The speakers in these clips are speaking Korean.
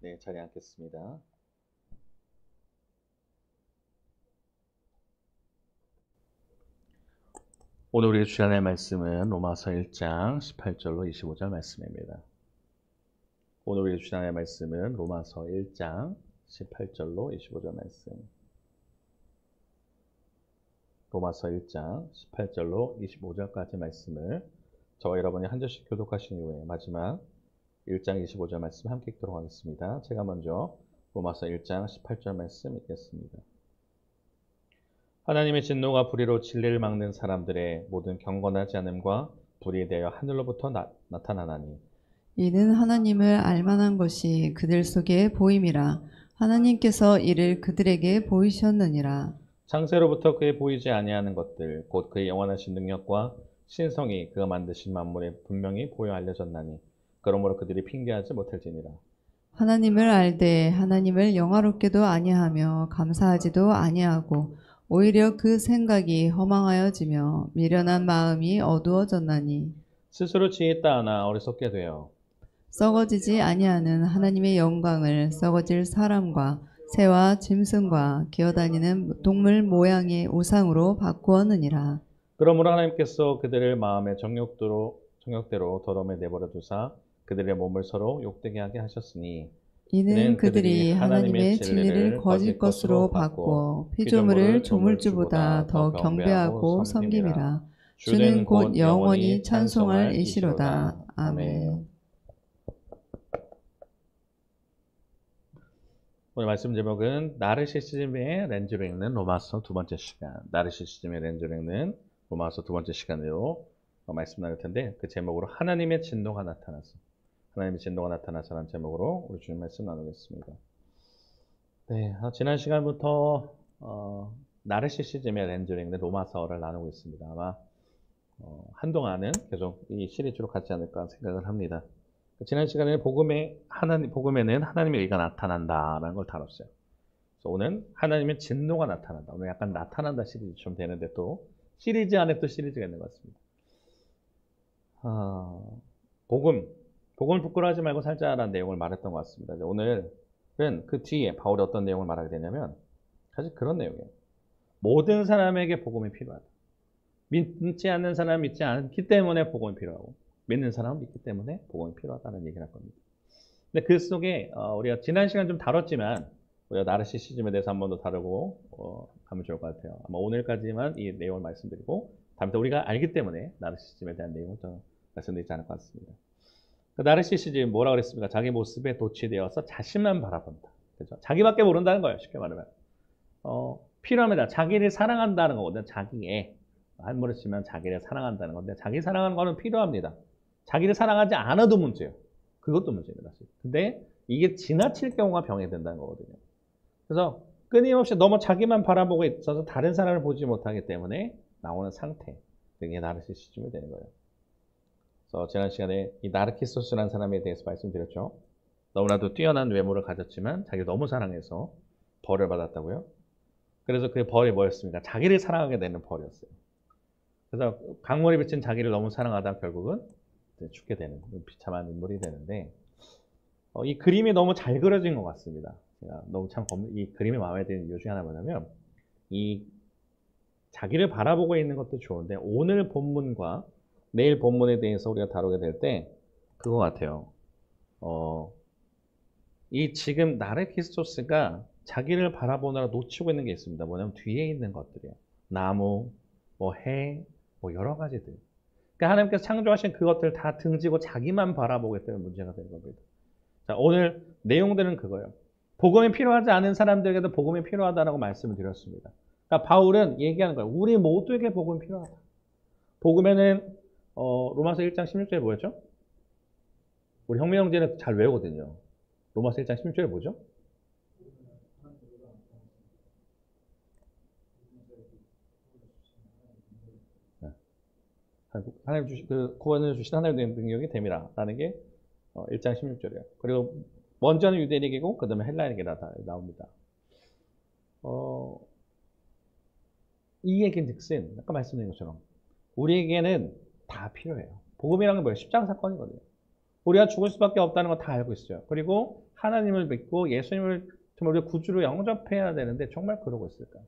네, 자리에 앉겠습니다. 오늘 우리 주일의 말씀은 로마서 1장 18절로 25절 말씀입니다. 오늘 우리 주일의 말씀은 로마서 1장 18절로 25절 말씀. 로마서 1장 18절로 25절까지 말씀을 저와 여러분이 한 절씩 교독하신 이후에 마지막 1장 25절 말씀 함께 읽도록 하겠습니다. 제가 먼저 로마서 1장 18절 말씀 읽겠습니다. 하나님의 진노가 불의로 진리를 막는 사람들의 모든 경건하지 않음과 불의에 대하여 하늘로부터 나타나나니 이는 하나님을 알만한 것이 그들 속에 보임이라. 하나님께서 이를 그들에게 보이셨느니라. 창세로부터 그에 보이지 아니하는 것들 곧 그의 영원하신 능력과 신성이 그가 만드신 만물에 분명히 보여 알려졌나니 그러므로 그들이 핑계하지 못할지니라. 하나님을 알되 하나님을 영화롭게도 아니하며 감사하지도 아니하고 오히려 그 생각이 허망하여지며 미련한 마음이 어두워졌나니 스스로 지혜있다 하나 어리석게 되어 썩어지지 아니하는 하나님의 영광을 썩어질 사람과 새와 짐승과 기어다니는 동물 모양의 우상으로 바꾸었느니라. 그러므로 하나님께서 그들을 마음의 정욕대로 더러움에 내버려 두사 그들의 몸을 서로 욕되게 하게 하셨으니 이는 그들이 하나님의 진리를 거짓 것으로 바꾸어 피조물을 조물주보다 더 경배하고 섬김이라. 주는 곧 영원히 찬송할 이시로다. 아멘. 오늘 말씀 제목은 나르시시즘의 렌즈로 읽는 로마서 두 번째 시간. 나르시시즘의 렌즈로 읽는 로마서 두 번째 시간으로 말씀 나눌 텐데 그 제목으로 하나님의 진노가 나타나서 하나님의 진노가 나타나서라는 제목으로 우리 주님 말씀 나누겠습니다. 네, 지난 시간부터 나르시시즘의 렌즈로 읽는 로마서를 나누고 있습니다. 아마 한동안은 계속 이 시리즈로 가지 않을까 생각을 합니다. 지난 시간에 복음에는 하나님의 의가 나타난다라는 걸 다뤘어요. 그래서 오늘 하나님의 진노가 나타난다. 오늘 약간 나타난다 시리즈 좀 되는데 또 시리즈 안에 또 시리즈가 있는 것 같습니다. 복음을 부끄러워하지 말고 살자라는 내용을 말했던 것 같습니다. 오늘은 그 뒤에 바울이 어떤 내용을 말하게 되냐면 사실 그런 내용이에요. 모든 사람에게 복음이 필요하다. 믿지 않는 사람은 믿지 않기 때문에 복음이 필요하고 믿는 사람은 믿기 때문에 복음이 필요하다는 얘기를 할 겁니다. 근데 그 속에 우리가 지난 시간 좀 다뤘지만 우리가 나르시시즘에 대해서 한 번 더 다루고 가면 좋을 것 같아요. 아마 오늘까지만 이 내용을 말씀드리고 다음부터 우리가 알기 때문에 나르시시즘에 대한 내용을 좀 말씀드리지 않을 것 같습니다. 그 나르시시즘 뭐라고 그랬습니까? 자기 모습에 도취되어서 자신만 바라본다. 그죠? 자기밖에 모른다는 거예요. 쉽게 말하면. 필요합니다. 자기를 사랑한다는 거거든요. 자기의. 한문으로 치면 자기를 사랑한다는 건데 자기 사랑하는 거는 필요합니다. 자기를 사랑하지 않아도 문제예요. 그것도 문제입니다. 근데 이게 지나칠 경우가 병이 된다는 거거든요. 그래서 끊임없이 너무 자기만 바라보고 있어서 다른 사람을 보지 못하기 때문에 나오는 상태. 그게 나르시시즘이 되는 거예요. 그래서 지난 시간에 이 나르키소스라는 사람에 대해서 말씀드렸죠. 너무나도 뛰어난 외모를 가졌지만 자기를 너무 사랑해서 벌을 받았다고요. 그래서 그 벌이 뭐였습니까? 자기를 사랑하게 되는 벌이었어요. 그래서 강물에 비친 자기를 너무 사랑하다 결국은 죽게 되는 비참한 인물이 되는데 이 그림이 너무 잘 그려진 것 같습니다. 제가 너무 참 이 그림이 마음에 드는 이유 중에 하나 뭐냐면 이 자기를 바라보고 있는 것도 좋은데 오늘 본문과 내일 본문에 대해서 우리가 다루게 될 때 그거 같아요. 이 지금 나르키소스가 자기를 바라보느라 놓치고 있는 게 있습니다. 뭐냐면 뒤에 있는 것들이에요. 나무, 해, 여러 가지들. 그러니까 하나님께서 창조하신 그것들 다 등지고 자기만 바라보기 때문에 문제가 되는 겁니다. 자, 오늘 내용들은 그거예요. 복음이 필요하지 않은 사람들에게도 복음이 필요하다라고 말씀을 드렸습니다. 그러니까 바울은 얘기하는 거예요. 우리 모두에게 복음이 필요하다. 복음에는 로마서 1장 16절에 뭐였죠? 우리 형민 형제는 잘 외우거든요. 로마서 1장 16절에 뭐죠? 하나님 구원을 주신 하나님의 능력이 됨이라라는 게 1장 16절이에요. 그리고 먼저는 유대인에게고 그 다음에 헬라인에게 나옵니다. 이 얘기는 즉슨 아까 말씀드린 것처럼 우리에게는 다 필요해요. 복음이라는 게 뭐예요? 십자가 사건이거든요. 우리가 죽을 수밖에 없다는 거 다 알고 있어요. 그리고 하나님을 믿고 예수님을 정말 우리가 구주로 영접해야 되는데 정말 그러고 있을까?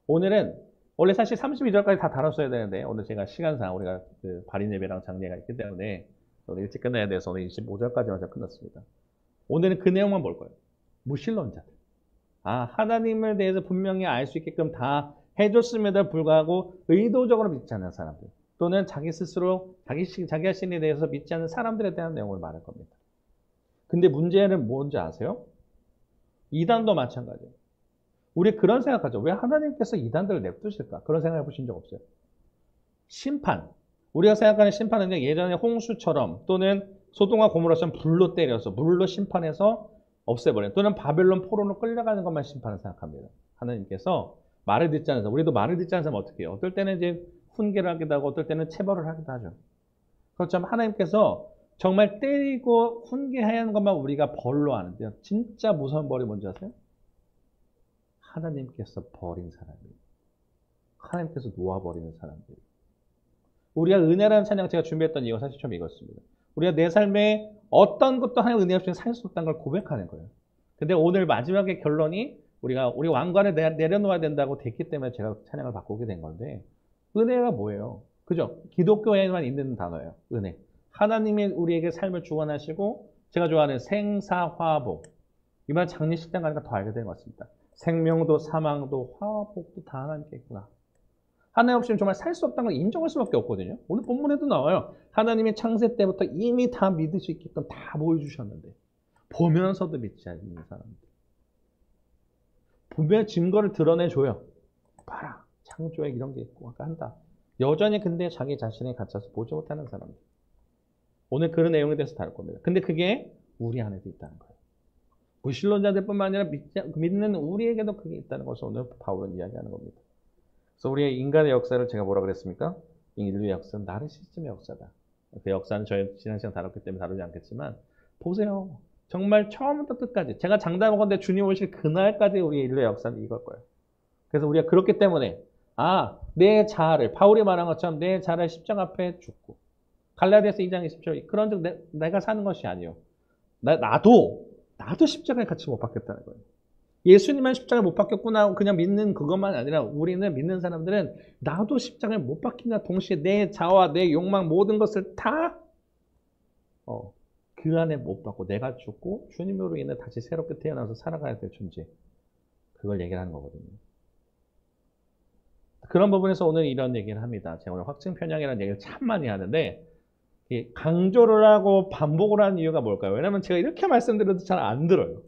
오늘은 원래 사실 32절까지 다 다뤘어야 되는데 오늘 제가 시간상 우리가 그 발인 예배랑 장례가 있기 때문에 오늘 일찍 끝내야 돼서 오늘 25절까지만 끝났습니다. 오늘은 그 내용만 볼 거예요. 무신론자들. 하나님을 대해서 분명히 알 수 있게끔 다 해줬음에도 불구하고 의도적으로 믿지 않는 사람들 또는 자기 스스로 자기 자신에 대해서 믿지 않는 사람들에 대한 내용을 말할 겁니다. 근데 문제는 뭔지 아세요? 이단도 마찬가지예요. 우리 그런 생각하죠. 왜 하나님께서 이단들을 냅두실까? 그런 생각 해보신 적 없어요? 심판. 우리가 생각하는 심판은 예전에 홍수처럼 또는 소돔과 고모라처럼 불로 때려서 물로 심판해서 없애버려요. 또는 바벨론 포로로 끌려가는 것만 심판을 생각합니다. 하나님께서 말을 듣지 않는 사람, 우리도 말을 듣지 않는 사람 어떻게 해요? 어떨 때는 이제 훈계를 하기도 하고 어떨 때는 체벌을 하기도 하죠. 그렇지만 하나님께서 정말 때리고 훈계해야 하는 것만 우리가 벌로 아는데요. 진짜 무서운 벌이 뭔지 아세요? 하나님께서 버린 사람이에요. 하나님께서 놓아버리는 사람들이에요. 우리가 은혜라는 찬양 제가 준비했던 이유가 사실 좀 이것입니다. 우리가 내 삶에 어떤 것도 하나님의 은혜 없이 살 수 없다는 걸 고백하는 거예요. 근데 오늘 마지막의 결론이 우리 왕관을 내려놓아야 된다고 됐기 때문에 제가 찬양을 바꾸게 된 건데 은혜가 뭐예요? 그죠? 기독교에만 있는 단어예요. 은혜. 하나님이 우리에게 삶을 주관하시고 제가 좋아하는 생사화복. 이번 장례식장 가니까 더 알게 되는 것 같습니다. 생명도 사망도 화복도 다 하나님께 있구나. 하나님 없이는 정말 살 수 없다는 걸 인정할 수밖에 없거든요. 오늘 본문에도 나와요. 하나님이 창세 때부터 이미 다 믿을 수 있게끔 다 보여주셨는데 보면서도 믿지 않는 사람들. 분명히 증거를 드러내줘요. 봐라. 창조에 이런 게 있고 아까 한다. 여전히 근데 자기 자신에 갇혀서 보지 못하는 사람들. 오늘 그런 내용에 대해서 다룰 겁니다. 근데 그게 우리 안에도 있다는 거예요. 무신론자들뿐만 아니라 믿는 우리에게도 그게 있다는 것을 오늘 바울은 이야기하는 겁니다. 그래서 우리의 인간의 역사를 제가 뭐라 그랬습니까? 인류의 역사는 나르시즘의 역사다. 그 역사는 저희 지난 시간 다뤘기 때문에 다루지 않겠지만 보세요. 정말 처음부터 끝까지 제가 장담하건대 주님 오실 그날까지 우리의 인류의 역사는 이걸 거예요. 그래서 우리가 그렇기 때문에 내 자아를 바울이 말한 것처럼 내 자아를 십자가 앞에 죽고 갈라디아서 2장 20절 그런 즉 내가 사는 것이 아니요. 나도 십자가에 같이 못 박혔다는 거예요. 예수님만 십자가에 못 박혔구나 그냥 믿는 그것만 아니라 우리는 믿는 사람들은 나도 십자가에 못 박힌다 동시에 내 자아와 내 욕망 모든 것을 다 그 안에 못 박고 내가 죽고 주님으로 인해 다시 새롭게 태어나서 살아가야 될 존재. 그걸 얘기를 하는 거거든요. 그런 부분에서 오늘 이런 얘기를 합니다. 제가 오늘 확증 편향이라는 얘기를 참 많이 하는데 강조를 하고 반복을 하는 이유가 뭘까요? 왜냐하면 제가 이렇게 말씀드려도 잘 안 들어요.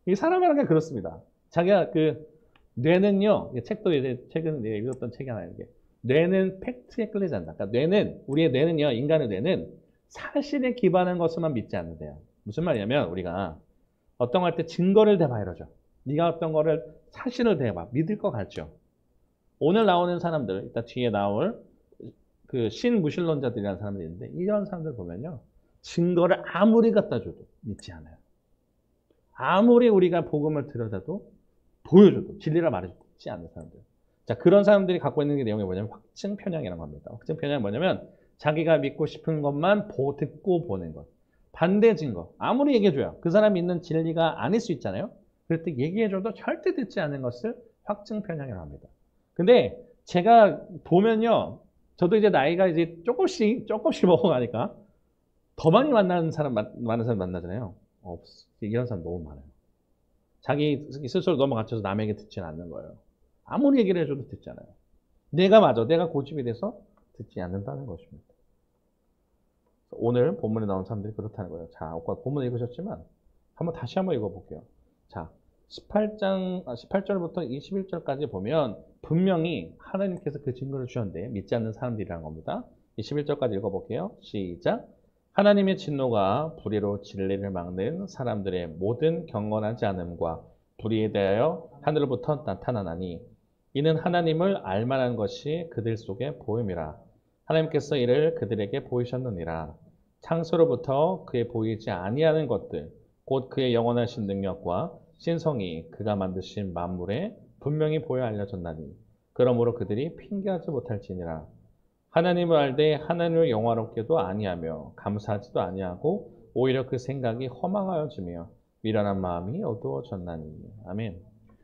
이 사람이라는 게 그렇습니다. 자기가 뇌는요, 책도 이제 최근에 읽었던 책이 하나 있는데, 뇌는 팩트에 끌리지 않는다. 그러니까 우리의 뇌는요, 인간의 뇌는 사실에 기반한 것을만 믿지 않는데요. 무슨 말이냐면, 우리가 어떤 거 할 때 증거를 대봐 이러죠. 네가 어떤 거를 사실을 대봐. 믿을 것 같죠. 오늘 나오는 사람들, 이따 뒤에 나올 그 신무신론자들이라는 사람들이 있는데, 이런 사람들 보면요, 증거를 아무리 갖다 줘도 믿지 않아요. 아무리 우리가 복음을 들여다도 보여줘도 진리라 말해줘도 믿지 않는 사람들. 자, 그런 사람들이 갖고 있는 게 내용이 뭐냐면 확증 편향이라는 겁니다. 확증 편향이 뭐냐면 자기가 믿고 싶은 것만 듣고 보는 것. 반대 증거. 아무리 얘기해줘요. 그 사람이 믿는 진리가 아닐 수 있잖아요. 그럴 때 얘기해줘도 절대 듣지 않는 것을 확증 편향이라고 합니다. 근데 제가 보면요. 저도 이제 나이가 이제 조금씩 먹어가니까 더 많이 많은 사람 만나잖아요. 이런 사람 너무 많아요. 자기 스스로 너무 갇혀서 남에게 듣지는 않는 거예요. 아무리 얘기를 해줘도 듣지 않아요. 내가 고집이 돼서 듣지 않는다는 것입니다. 오늘 본문에 나온 사람들이 그렇다는 거예요. 자, 아까 본문 읽으셨지만 다시 한번 읽어볼게요. 자, 18절부터 21절까지 보면 분명히 하나님께서 그 증거를 주셨는데 믿지 않는 사람들이라는 겁니다. 21절까지 읽어볼게요. 시작. 하나님의 진노가 불의로 진리를 막는 사람들의 모든 경건하지 않음과 불의에 대하여 하늘로부터 나타나나니 이는 하나님을 알만한 것이 그들 속에 보임이라. 하나님께서 이를 그들에게 보이셨느니라. 창세로부터 그에 보이지 아니하는 것들 곧 그의 영원하신 능력과 신성이 그가 만드신 만물에 분명히 보여 알려졌나니 그러므로 그들이 핑계하지 못할지니라. 하나님을 알되 하나님을 영화롭게도 아니하며 감사하지도 아니하고 오히려 그 생각이 허망하여지며 미련한 마음이 어두워졌나니. 아멘.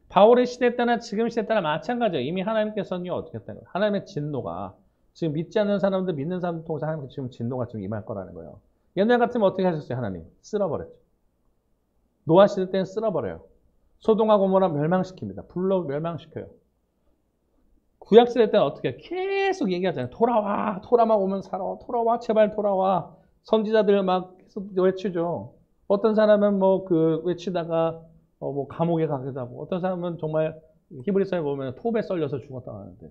바울의 시대 때나 지금 시대 때나 마찬가지예요. 이미 하나님께서는 어떻게 했다는 거예요. 하나님의 진노가 지금 믿지 않는 사람들, 믿는 사람들 통해서 하나님께 지금 진노가 지금 임할 거라는 거예요. 옛날 같으면 어떻게 하셨어요? 하나님 쓸어버렸죠. 노아 시대 때는 쓸어버려요. 소돔과 고모라 멸망시킵니다. 불로 멸망시켜요. 구약 시대 때는 어떻게 해요? 계속 얘기하잖아요. 돌아와, 돌아만 오면 살아. 돌아와, 제발 돌아와. 선지자들 막 계속 외치죠. 어떤 사람은 뭐 그 외치다가 뭐 감옥에 가기도 하고, 어떤 사람은 정말 히브리서에 보면 톱에 썰려서 죽었다고 하는데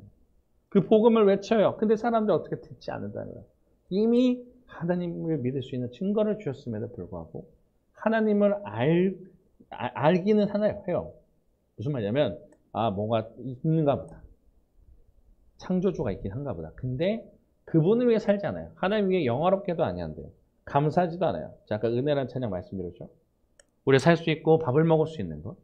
그 복음을 외쳐요. 근데 사람들이 어떻게 듣지 않는다는 거예요. 이미 하나님을 믿을 수 있는 증거를 주셨음에도 불구하고 하나님을 알기는 해요. 무슨 말이냐면 뭐가 있는가 보다. 창조주가 있긴 한가 보다. 근데 그분을 위해 살지 않아요. 하나님 위해 영화롭게도 아니한대요. 감사하지도 않아요. 자, 아까 은혜라는 찬양 말씀드렸죠. 우리가 살 수 있고 밥을 먹을 수 있는 것.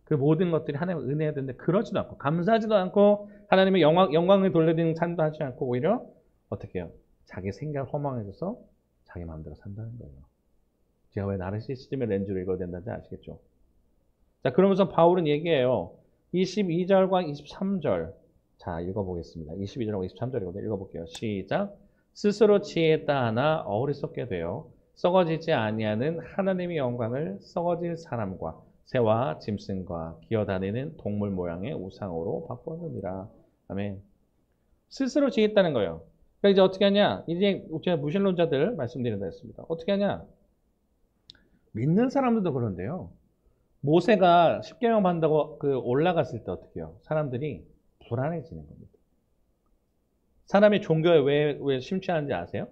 그 모든 것들이 하나님의 은혜야 되는데 그러지도 않고 감사하지도 않고 하나님의 영광을 돌려드리는 삶도 하지 않고 오히려 어떻게 해요? 자기 생각을 허망해져서 자기 마음대로 산다는 거예요. 제가 왜 나르시시즘의 렌즈로 읽어야 된다는지 아시겠죠? 자, 그러면서 바울은 얘기해요. 22절과 23절. 자, 읽어보겠습니다. 22절하고 23절이거든요. 읽어볼게요. 시작. 스스로 지혜다 하나 어리석게 되어 썩어지지 아니하는 하나님의 영광을 썩어질 사람과 새와 짐승과 기어다니는 동물 모양의 우상으로 바꾸느니라. 아멘. 스스로 지겠다는 거예요. 그러니까 이제 어떻게 하냐? 이제 제가 무신론자들 말씀드린다 했습니다. 어떻게 하냐? 믿는 사람들도 그런데요. 모세가 십계명 받는다고 올라갔을 때 어떻게 해요? 사람들이 불안해지는 겁니다. 사람이 종교에 왜 심취하는지 아세요?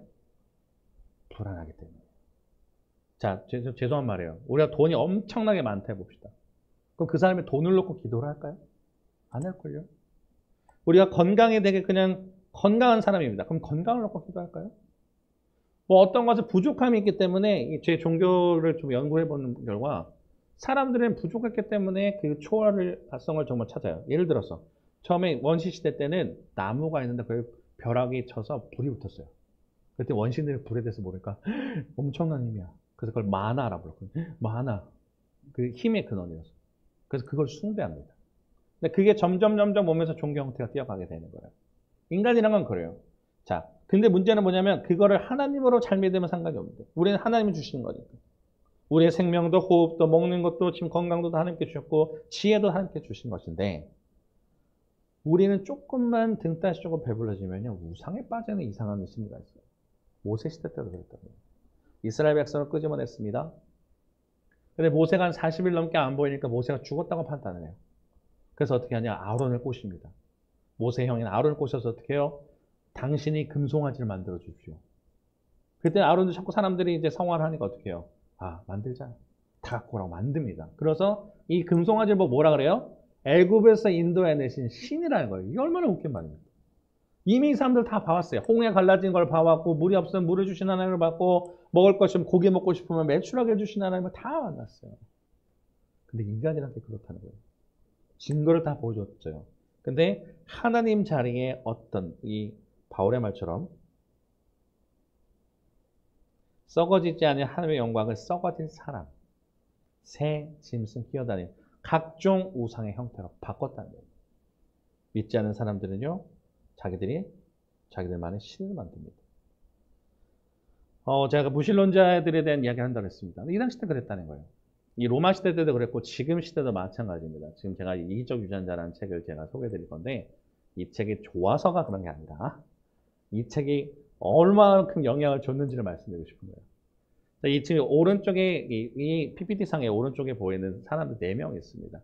불안하기 때문에. 자, 죄송한 말이에요. 우리가 돈이 엄청나게 많다 해봅시다. 그럼 그 사람이 돈을 놓고 기도를 할까요? 안 할걸요? 우리가 건강에 되게 그냥 건강한 사람입니다. 그럼 건강을 놓고 기도할까요? 뭐 어떤 것에 부족함이 있기 때문에 제 종교를 좀 연구해보는 결과 사람들은 부족했기 때문에 그 초월을 달성을 정말 찾아요. 예를 들어서 처음에 원시 시대 때는 나무가 있는데 그 벼락이 쳐서 불이 붙었어요. 그때 원시들이 불에 대해서 모르니까 엄청난 힘이야. 그래서 그걸 마나라고 불렀거든요. 마나. 그 힘의 근원이었어요. 그래서 그걸 숭배합니다. 근데 그게 점점 오면서 종교 형태가 뛰어가게 되는 거예요. 인간이란 건 그래요. 자, 근데 문제는 뭐냐면 그거를 하나님으로 잘 믿으면 상관이 없는데 우리는 하나님이 주시는 거니까. 우리의 생명도 호흡도 먹는 것도 지금 건강도 다 하나님께 주셨고 지혜도 하나님께 주신 것인데 우리는 조금만 등 따시고 배불러지면요 우상에 빠지는 이상한 심리가 있어요. 모세 시대 때도 그랬다고요. 이스라엘 백성을 끄집어냈습니다. 근데 모세가 한 40일 넘게 안 보이니까 모세가 죽었다고 판단을 해요. 그래서 어떻게 하냐? 아론을 꼬십니다. 모세 형인 아론을 꼬셔서 어떻게 해요? 당신이 금송아지를 만들어 주십시오. 그때 아론도 자꾸 사람들이 이제 성화를 하니까 어떻게 해요? 만들자. 다 갖고 오라고 만듭니다. 그래서 이 금송아지를 뭐라 그래요? 애굽에서 인도해내신 신이라는 거예요. 이게 얼마나 웃긴 말입니까? 이미 이 사람들 다 봐왔어요. 홍해 갈라진 걸 봐왔고 물이 없으면 물을 주신 하나님을 봤고 먹을 것이면 고기 먹고 싶으면 매출하게 해주신 하나님을 다 만났어요. 근데 인간이란 게 그렇다는 거예요. 증거를 다 보여줬어요. 근데 하나님 자리에 어떤 이 바울의 말처럼 썩어지지 않은 하나님의 영광을 썩어진 사람, 새, 짐승, 기어다니는 각종 우상의 형태로 바꿨다는 거예요. 믿지 않는 사람들은요, 자기들만의 신을 만듭니다. 제가 무신론자들에 대한 이야기를 한다고 했습니다. 이 당시 때 그랬다는 거예요. 이 로마 시대 때도 그랬고 지금 시대도 마찬가지입니다. 지금 제가 이기적 유전자라는 책을 제가 소개해 드릴 건데 이 책이 좋아서가 그런 게 아니라 이 책이 얼마만큼 영향을 줬는지를 말씀드리고 싶은 거예요. 이 지금 오른쪽에 이 PPT상에 오른쪽에 보이는 사람들 4명 있습니다.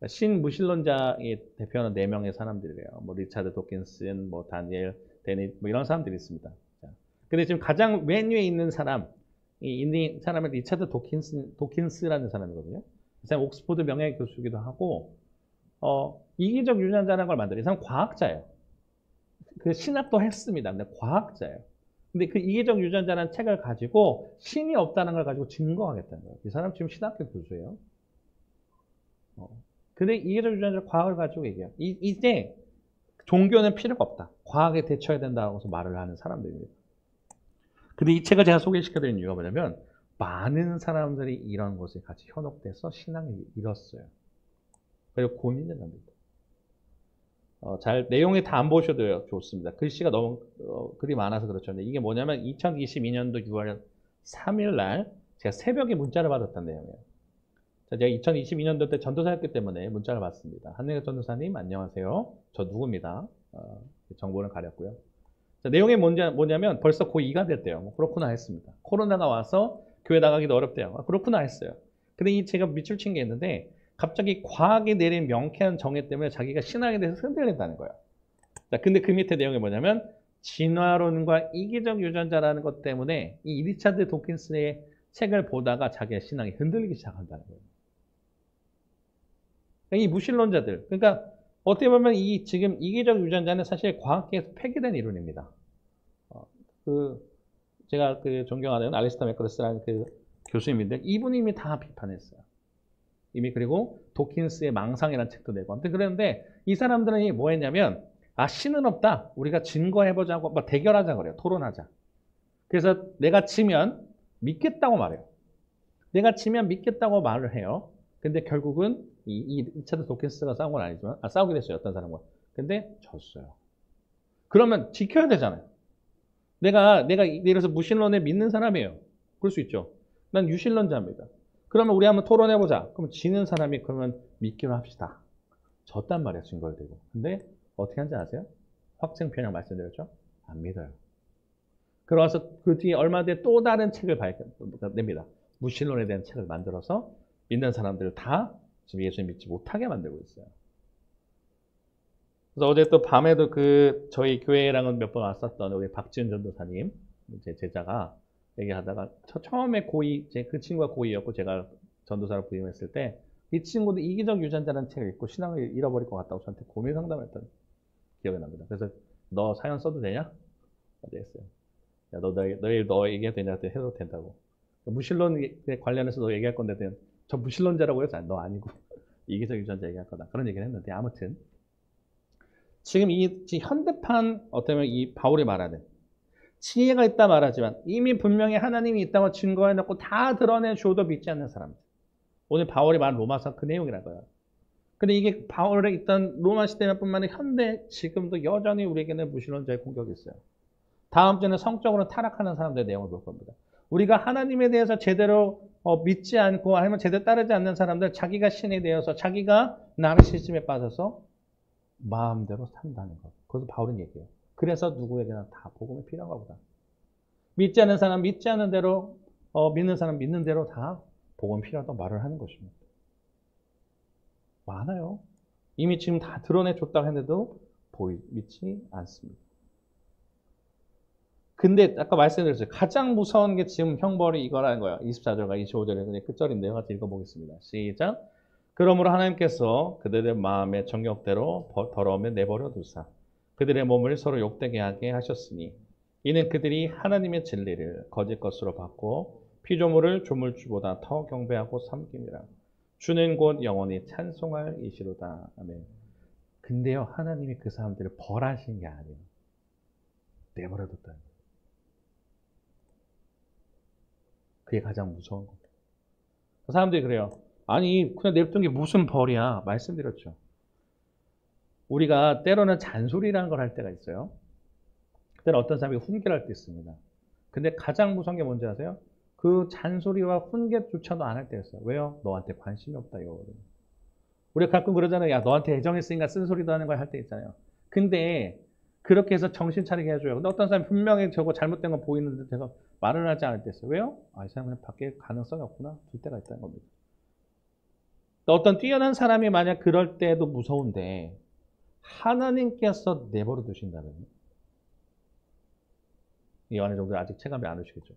신무신론자의 대표하는 4명의 사람들이래요. 뭐 리차드 도킨슨, 뭐 다니엘, 데니 뭐 이런 사람들이 있습니다. 근데 지금 가장 맨 위에 있는 사람은 리차드 도킨스라는 사람이거든요. 이 사람 옥스포드 명예 교수기도 하고 이기적 유전자라는 걸 만들어요. 이 사람 과학자예요. 그 신학도 했습니다. 근데 과학자예요. 근데 그 이기적 유전자라는 책을 가지고 신이 없다는 걸 가지고 증거하겠다는 거예요. 이 사람 지금 신학교 교수예요. 근데 이기적 유전자 과학을 가지고 얘기해요. 이제 종교는 필요가 없다. 과학에 대처해야 된다고 말을 하는 사람들입니다. 근데 이 책을 제가 소개시켜드린 이유가 뭐냐면 많은 사람들이 이런 것에 같이 현혹돼서 신앙을 잃었어요. 그리고 고민이 됩니다. 잘 내용이 다 안 보셔도 좋습니다. 글씨가 너무 글이 많아서 그렇죠. 근데 이게 뭐냐면 2022년도 6월 3일 날 제가 새벽에 문자를 받았던 내용이에요. 제가 2022년도 때 전도사였기 때문에 문자를 받습니다. 한능혁 전도사님 안녕하세요. 저 누구입니다. 정보는 가렸고요. 자, 내용이 뭐냐면 벌써 고2가 됐대요. 뭐 그렇구나 했습니다. 코로나가 와서 교회 나가기도 어렵대요. 그렇구나 했어요. 근데 제가 밑줄 친 게 있는데 갑자기 과학이 내린 명쾌한 정의 때문에 자기가 신앙에 대해서 흔들린다는 거예요. 자, 근데 그 밑에 내용이 뭐냐면 진화론과 이기적 유전자라는 것 때문에 이 리차드 도킨스의 책을 보다가 자기의 신앙이 흔들리기 시작한다는 거예요. 이 무신론자들, 그러니까 어떻게 보면 지금 이기적 유전자는 사실 과학계에서 폐기된 이론입니다. 제가 존경하는 알리스터 맥커러스라는 교수님인데 이분이 이미 다 비판했어요. 이미 그리고 도킨스의 망상이라는 책도 내고 아무튼 그랬는데 이 사람들은 뭐 했냐면 신은 없다. 우리가 증거해보자고 막 대결하자 그래요. 토론하자. 그래서 내가 치면 믿겠다고 말해요. 내가 치면 믿겠다고 말을 해요. 근데 결국은 이 리차드 도킨스가 싸운 건 아니지만 싸우게 됐어요. 어떤 사람과. 근데 졌어요. 그러면 지켜야 되잖아요. 내가 예를 들어서 무신론에 믿는 사람이에요. 그럴 수 있죠. 난 유신론자입니다. 그러면 우리 한번 토론해보자. 그러면 지는 사람이 그러면 믿기로 합시다. 졌단 말이야, 증거를 대고. 근데 어떻게 하는지 아세요? 확증편향 말씀드렸죠? 안 믿어요. 그러서 그 뒤에 얼마 뒤에 또 다른 책을 냅니다. 무신론에 대한 책을 만들어서 믿는 사람들을 다 지금 예수님 믿지 못하게 만들고 있어요. 그래서 어제 또 밤에도 저희 교회랑은 몇 번 왔었던 우리 박지은 전도사님, 제 제자가 얘기하다가 처음에 그 친구가 고2였고 제가 전도사로 부임했을 때 이 친구도 이기적 유전자라는 책을 읽고 신앙을 잃어버릴 것 같다고 저한테 고민 상담했던 기억이 납니다. 그래서 너 사연 써도 되냐? 어제 했어요. 야, 너 얘기해도 되냐? 해도 된다고. 무신론에 관련해서 너 얘기할 건데 저 무신론자라고 해서 너 아니고 이기적 유전자 얘기할 거다. 그런 얘기를 했는데 아무튼 지금 현대판 어쩌면 이 바울이 말하는 지혜가 있다 말하지만 이미 분명히 하나님이 있다고 증거해놓고 다 드러내줘도 믿지 않는 사람들. 오늘 바울이 말한 로마서 그 내용이란 거예요. 근데 이게 바울에 있던 로마 시대뿐만 아니라 현대 지금도 여전히 우리에게는 무신론자의 공격이 있어요. 다음 주는 성적으로 타락하는 사람들의 내용을 볼 겁니다. 우리가 하나님에 대해서 제대로 믿지 않고 아니면 제대로 따르지 않는 사람들, 자기가 신이 되어서 자기가 나르시즘에 빠져서 마음대로 산다는 것. 그것을 바울은 얘기해요. 그래서 누구에게나 다 복음이 필요한가 보다. 믿지 않는 사람 믿지 않는 대로, 믿는 사람 믿는 대로 다 복음이 필요하다고 말을 하는 것입니다. 많아요. 이미 지금 다 드러내줬다고 했는데도 믿지 않습니다. 근데 아까 말씀드렸어요. 가장 무서운 게 지금 형벌이 이거라는 거예요. 24절과 25절의 끝절인데요. 같이 읽어보겠습니다. 시작. 그러므로 하나님께서 그들의 마음의 정욕대로 더러움에 내버려 두사 그들의 몸을 서로 욕되게 하게 하셨으니 이는 그들이 하나님의 진리를 거짓 것으로 받고 피조물을 조물주보다 더 경배하고 섬김이라. 주는 곧 영원히 찬송할 이시로다. 아멘. 근데요, 하나님이 그 사람들을 벌하신 게 아니에요. 내버려 뒀다는 거예요. 그게 가장 무서운 겁니다. 사람들이 그래요. 아니, 그냥 냅둔 게 무슨 벌이야. 말씀드렸죠. 우리가 때로는 잔소리라는 걸 할 때가 있어요. 그때는 어떤 사람이 훈계를 할 때 있습니다. 근데 가장 무서운 게 뭔지 아세요? 그 잔소리와 훈계조차도 안 할 때가 있어요. 왜요? 너한테 관심이 없다 이거거든요. 우리가 가끔 그러잖아요. 야, 너한테 애정했으니까 쓴소리도 하는 걸 할 때 있잖아요. 근데 그렇게 해서 정신 차리게 해줘요. 근데 어떤 사람이 분명히 저거 잘못된 거 보이는데 제가 말을 하지 않을 때 있어요. 왜요? 이 사람은 밖에 가능성이 없구나. 둘 때가 있다는 겁니다. 어떤 뛰어난 사람이 만약 그럴 때도 무서운데 하나님께서 내버려 두신다면 이 어느 정도 아직 체감이 안 오시겠죠.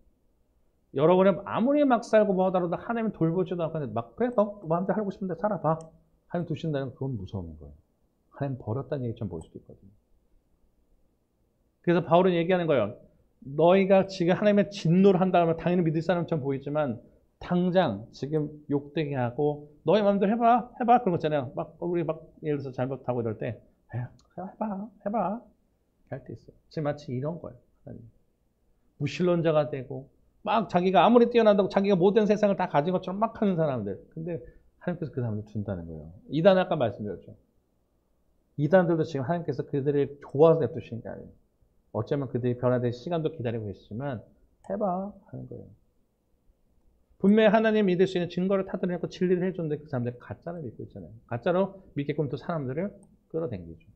여러분이 아무리 막 살고 뭐 하더라도 하나님 돌보지도 않고 그래 너 마음대로 하고 싶은데 살아봐. 하나님 두신다는 그건 무서운 거예요. 하나님 버렸다는 얘기처럼 보일 수도 있거든요. 그래서 바울은 얘기하는 거예요. 너희가 지금 하나님의 진노를 한다면 당연히 믿을 사람처럼 보이지만 당장 지금 욕되게 하고 너희 마음대로 해봐 그런 거 있잖아요. 우리 예를 들어서 잘못하고 이럴 때 해봐 할 때 있어요. 지금 마치 이런 거예요. 하나님. 무신론자가 되고 막 자기가 아무리 뛰어난다고 자기가 모든 세상을 다 가진 것처럼 막 하는 사람들. 근데 하나님께서 그 사람들 둔다는 거예요. 이단 아까 말씀드렸죠. 이단들도 지금 하나님께서 그들을 좋아서 냅두시는 게 아니에요. 어쩌면 그들이 변화될 시간도 기다리고 계시지만 해봐 하는 거예요. 분명히 하나님 믿을 수 있는 증거를 타들어내고 진리를 해줬는데 그 사람들이 가짜를 믿고 있잖아요. 가짜로 믿게끔 또 사람들을 끌어당기죠.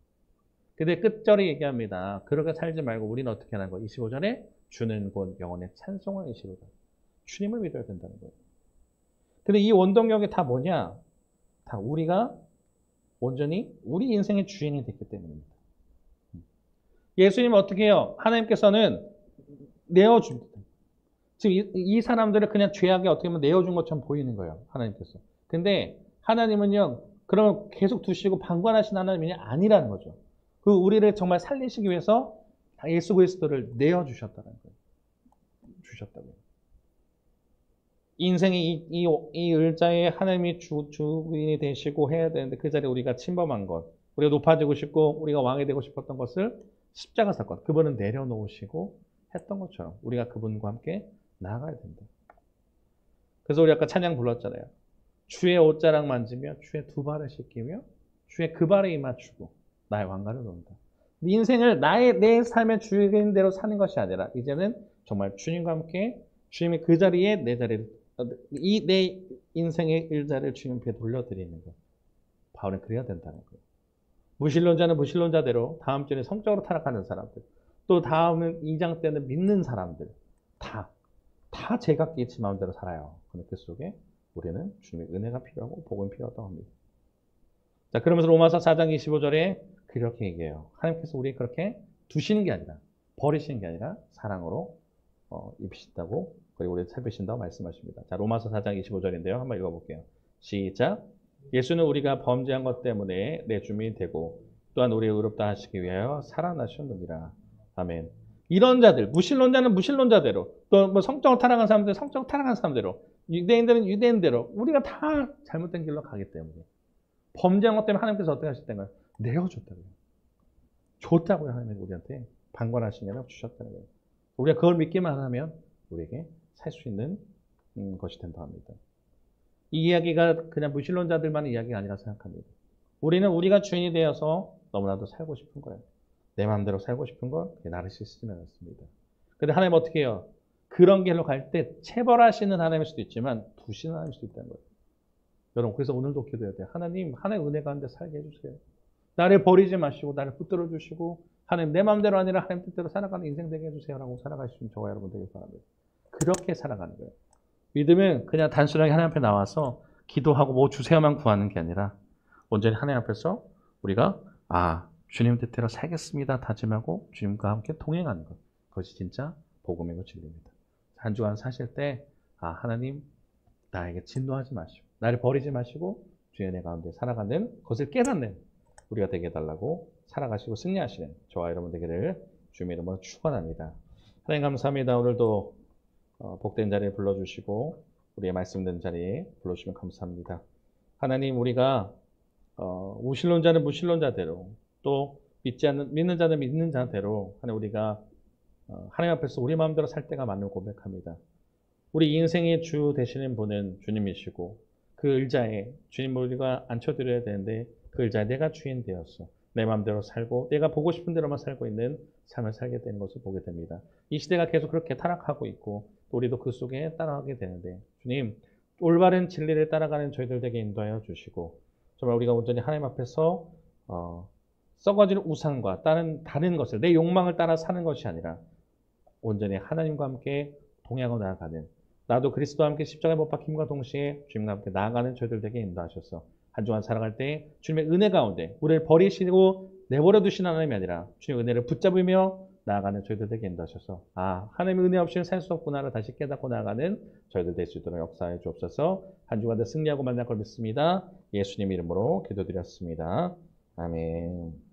근데 끝절에 얘기합니다. 그렇게 살지 말고 우리는 어떻게 하는 거예요? 25절에 주는 곧 영혼의 찬송을 이시로다. 주님을 믿어야 된다는 거예요. 근데 이 원동력이 다 뭐냐? 다 우리가 온전히 우리 인생의 주인이 됐기 때문입니다. 예수님은 어떻게 해요? 하나님께서는 내어줍니다. 지금 이 사람들을 그냥 죄악에 어떻게 보면 내어준 것처럼 보이는 거예요. 하나님께서. 근데 하나님은요, 그러면 계속 두시고 방관하신 하나님이 아니라는 거죠. 그 우리를 정말 살리시기 위해서 예수 그리스도를 내어주셨다는 거예요. 주셨다고요. 인생의 이 의자에 하나님이 주인이 되시고 해야 되는데 그 자리에 우리가 침범한 것, 우리가 높아지고 싶고 우리가 왕이 되고 싶었던 것을 십자가 사건, 그분은 내려놓으시고 했던 것처럼 우리가 그분과 함께 나아가야 된다. 그래서 우리 아까 찬양 불렀잖아요. 주의 옷자락 만지며 주의 두 발을 씻기며 주의 그 발에 입맞추고 나의 왕관을 놓는다. 인생을 내 삶의 주인대로 사는 것이 아니라 이제는 정말 주님과 함께 주님의 그 자리에 내 자리를 내 인생의 일자를 주님께 돌려드리는 것. 바울은 그래야 된다는 거예요. 무신론자는 무신론자대로 다음 주에 성적으로 타락하는 사람들, 또 다음 2장 때는 믿는 사람들, 다 제각기 지 마음대로 살아요. 그 속에 우리는 주님의 은혜가 필요하고 복음이 필요하다고 합니다. 자, 그러면서 로마서 4장 25절에 그렇게 얘기해요. 하나님께서 우리 그렇게 두시는 게 아니라, 버리시는 게 아니라 사랑으로 입히신다고, 그리고 우리를 살피신다고 말씀하십니다. 자, 로마서 4장 25절인데요. 한번 읽어볼게요. 시작. 예수는 우리가 범죄한 것 때문에 내 주민이 되고 또한 우리를 의롭다 하시기 위하여 살아나셨느니라. 아멘. 이런 자들, 무신론자는 무신론자대로, 또 뭐 성적으로 타락한 사람들, 성적으로 타락한 사람대로, 유대인들은 유대인대로 우리가 다 잘못된 길로 가기 때문에 범죄한 것 때문에 하나님께서 어떻게 하셨다는 거예요? 내어줬다고요. 좋다고요. 하나님이 우리한테 방관하신 게 아니라 주셨다는 거예요. 우리가 그걸 믿기만 하면 우리에게 살 수 있는 것이 된다 합니다. 이 이야기가 그냥 무신론자들만의 이야기가 아니라 생각합니다. 우리는 우리가 주인이 되어서 너무나도 살고 싶은 거예요. 내 마음대로 살고 싶은 건 그게 나르시시즘이었습니다. 근데 하나님 어떻게 해요? 그런 길로 갈 때 체벌하시는 하나님일 수도 있지만 두시는 하나님일 수도 있다는 거예요. 여러분, 그래서 오늘도 기도해야 돼요. 하나님, 하나님의 은혜 가운데 살게 해주세요. 나를 버리지 마시고 나를 붙들어 주시고 하나님 내 마음대로 아니라 하나님 뜻대로 살아가는 인생 되게 해주세요라고 살아가시면 저와 여러분 되길 바랍니다. 그렇게 살아가는 거예요. 믿음은 그냥 단순하게 하나님 앞에 나와서 기도하고 뭐 주세요만 구하는 게 아니라 온전히 하나님 앞에서 우리가 주님 뜻대로 살겠습니다 다짐하고 주님과 함께 동행하는 것. 그것이 진짜 복음이고 진리입니다. 한 주간 사실 때 하나님 나에게 진노하지 마시고 나를 버리지 마시고 주의 은혜 가운데 살아가는 것을 깨닫는 우리가 되게 해달라고 살아가시고 승리하시는 저와 여러분 되기를 주님의 이름으로 축원합니다. 하나님 감사합니다. 오늘도 복된 자리에 불러주시고 우리의 말씀 듣는 자리에 불러주시면 감사합니다. 하나님 우리가 무신론자는 무신론자대로 또 믿는 자는 믿는 자대로 하나님 우리가 하나님 앞에서 우리 마음대로 살 때가 많은 고백합니다. 우리 인생의 주 되시는 분은 주님이시고 그 의자에 주님 우리가 앉혀드려야 되는데 그 의자에 내가 주인 되었어. 내 마음대로 살고 내가 보고 싶은 대로만 살고 있는 삶을 살게 되는 것을 보게 됩니다. 이 시대가 계속 그렇게 타락하고 있고 우리도 그 속에 따라가게 되는데 주님 올바른 진리를 따라가는 저희들 되게 인도하여 주시고 정말 우리가 온전히 하나님 앞에서 썩어질 우상과 다른 것을 내 욕망을 따라 사는 것이 아니라 온전히 하나님과 함께 동행하고 나아가는 나도 그리스도와 함께 십자가에 못 박힘과 동시에 주님과 함께 나아가는 저희들 되게 인도하셔서 한 주간 살아갈 때 주님의 은혜 가운데 우리를 버리시고 내버려 두시는 하나님이 아니라 주님의 은혜를 붙잡으며 나아가는 저희들 되게 인도하셔서 하나님의 은혜 없이는 살 수 없구나를 다시 깨닫고 나아가는 저희들 될 수 있도록 역사해 주옵소서. 한 주간 더 승리하고 만날 걸 믿습니다. 예수님 이름으로 기도드렸습니다. 아멘.